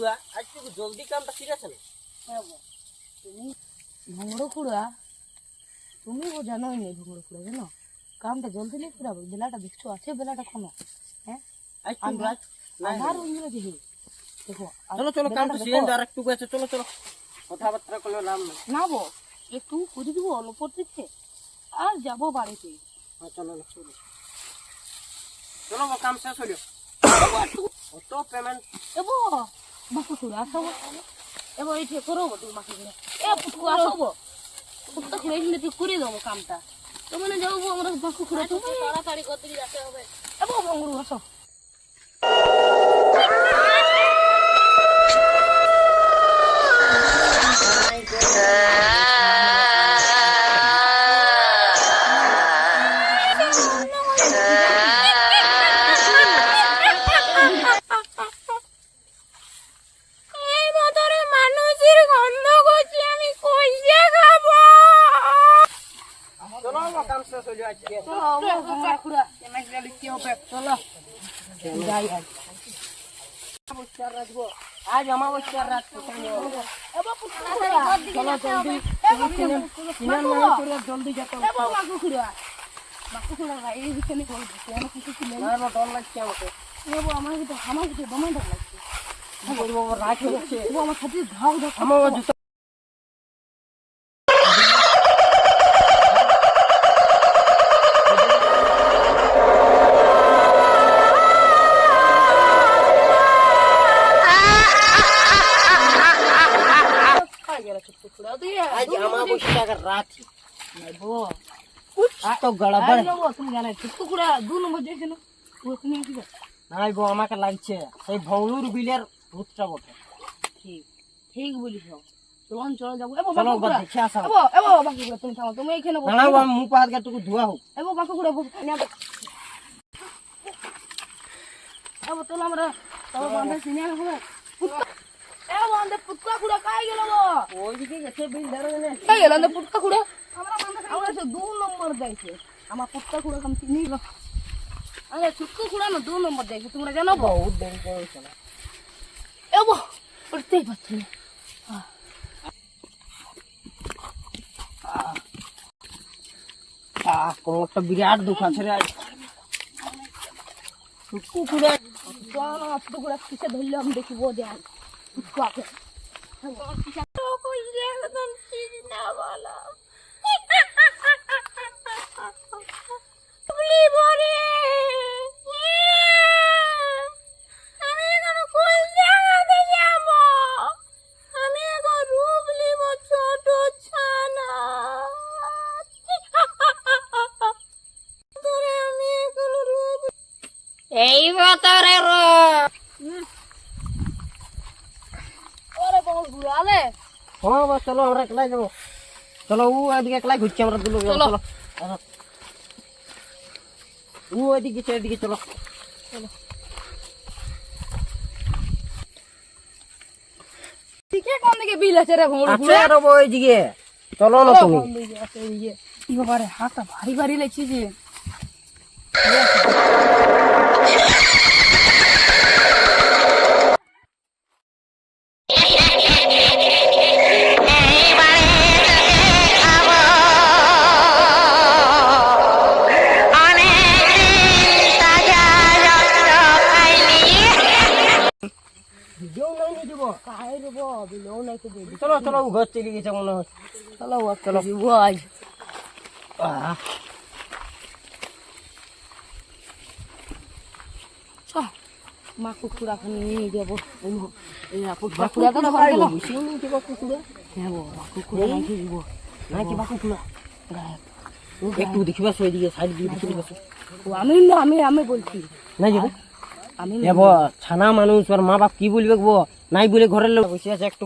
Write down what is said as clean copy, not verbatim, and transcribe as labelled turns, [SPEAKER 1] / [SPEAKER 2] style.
[SPEAKER 1] খুড়া আজ একটু জলদি কামটা ঠিক আছে না?
[SPEAKER 2] হ্যাঁ তুমি ভঙ্গড়ো খুড়া, তুমি ও জানোই না ভঙ্গড়ো খুড়া, জানো কামটা জলদি নেই করাবো। বেলাটা দেখছো আছে, বেলাটা কোনো হ্যাঁ
[SPEAKER 1] আজ তুমি রাত
[SPEAKER 2] আধার হয়ে দেখি। দেখো
[SPEAKER 1] চলো চলো কামটা সিজন আর একটু আছে, চলো চলো কথাবার্তা কোনো নাম নাই।
[SPEAKER 2] না বো একটু করে দিব অল্প দিচ্ছে আর যাবো বাড়িতে।
[SPEAKER 1] হ্যাঁ চলো না চলো চলো কাম শেষ হলো। কত পেমেন্ট
[SPEAKER 2] এবো বাকু খুড়া আসো, এবো এই ঠিক করো তুমি বাকু খুড়া, এ পুটকু আসো বো, পুটকু খুড়া এখানে তুই করে দেবো কামটা। তো মানে যাবো আমরা বাকু খুড়া, তুমি তাড়াতাড়ি করতে যেতে হবে। এবো ভঙ্গড়ু আসো।
[SPEAKER 1] আজ অমাবস্যার রাত জলদি যেতে ডর লাগছে আমাকে,
[SPEAKER 2] আমার দমাই ডর লাগছে।
[SPEAKER 1] রাত হচ্ছে
[SPEAKER 2] আমার সাথে ধাও ধাও
[SPEAKER 1] আমার জুতো आज अमावस्या का रात तो गड़बड़
[SPEAKER 2] তুমি জানো টুকুরা 2 নম্বর দেখছেন তুমি কি
[SPEAKER 1] নাই গো আমাকে লাগছে সেই ভৌলুর বিলের ভূতটা বটে।
[SPEAKER 2] ঠিক ঠিক বলিস। চলন চল যাবো।
[SPEAKER 1] চলো দেখে আসা।
[SPEAKER 2] এবো বাকুড়া তুমি থামো, তুমি এখানে বসো।
[SPEAKER 1] না না মুখ হাত গাটুকু ধোয়া হোক।
[SPEAKER 2] এবো বাকুড়া বসো না। এবো চল আমরা তবে বান্ধে সিনিয়র হবে। এবো বান্ধে পুটকা কুড়া কাই গেল গো?
[SPEAKER 1] ওইদিকে গেছে বিল ধরে গেলে
[SPEAKER 2] কাই গেল না পুটকা কুড়া? আমরা বান্ধে আমরা 2 নম্বর যাইছে। আমার পুটকা কুড়া কম চিনি গো। আরে পুটকা কুড়া না 2 নম্বর যাইছে, তোমরা জানো?
[SPEAKER 1] বহুত দেরি করেছে না।
[SPEAKER 2] এবো পড়তেই পারছি না।
[SPEAKER 1] কোমরটা বিরাট দুঃখ আছে রে।
[SPEAKER 2] কুকুরে কুকুরা কিসে ধরলে আমি দেখিব দেখ কুকুরকে একদম চিনা বলা আমি এখন কোন জায়গাতে যাব? আমি এখন রূপ নিব ছোট ছানা। আমি এখন রূপ এই বতরে ওরে বল ঘুরালে।
[SPEAKER 1] হ্যাঁ বাস চলো আমরা একলাই যাবো। চলো ও এদিকে একলাই ঘুরছি আমরা দুলো চলো। ও এদিকে এদিকে চলো চলো।
[SPEAKER 2] ঠিক কোন দিকে বিল আছে রে ভঙ্গড়
[SPEAKER 1] আছে আর ওইদিকে চলো না তুমি।
[SPEAKER 2] কি ব্যাপারে হাতটা ভারী ভারী লাগছে যে।
[SPEAKER 1] চলো চলো ঘর চলে গেছে মনে হয়।
[SPEAKER 2] চলো চলো আজ মা কুকুরা খানি নিয়ে যাবো। কুকুরা তো হ্যাঁ কুকুরা নাকি দিব
[SPEAKER 1] নাকি বা কুকুরা একটু দেখিবা ওইদিকে সাইড দিয়ে দেখি
[SPEAKER 2] আমি না আমি বলছি
[SPEAKER 1] না যাবো
[SPEAKER 2] আমি
[SPEAKER 1] ছানা মানুষ আর মা বাপ কি বলবে গো? নাই বলে ঘরের লোক বসে আছে একটু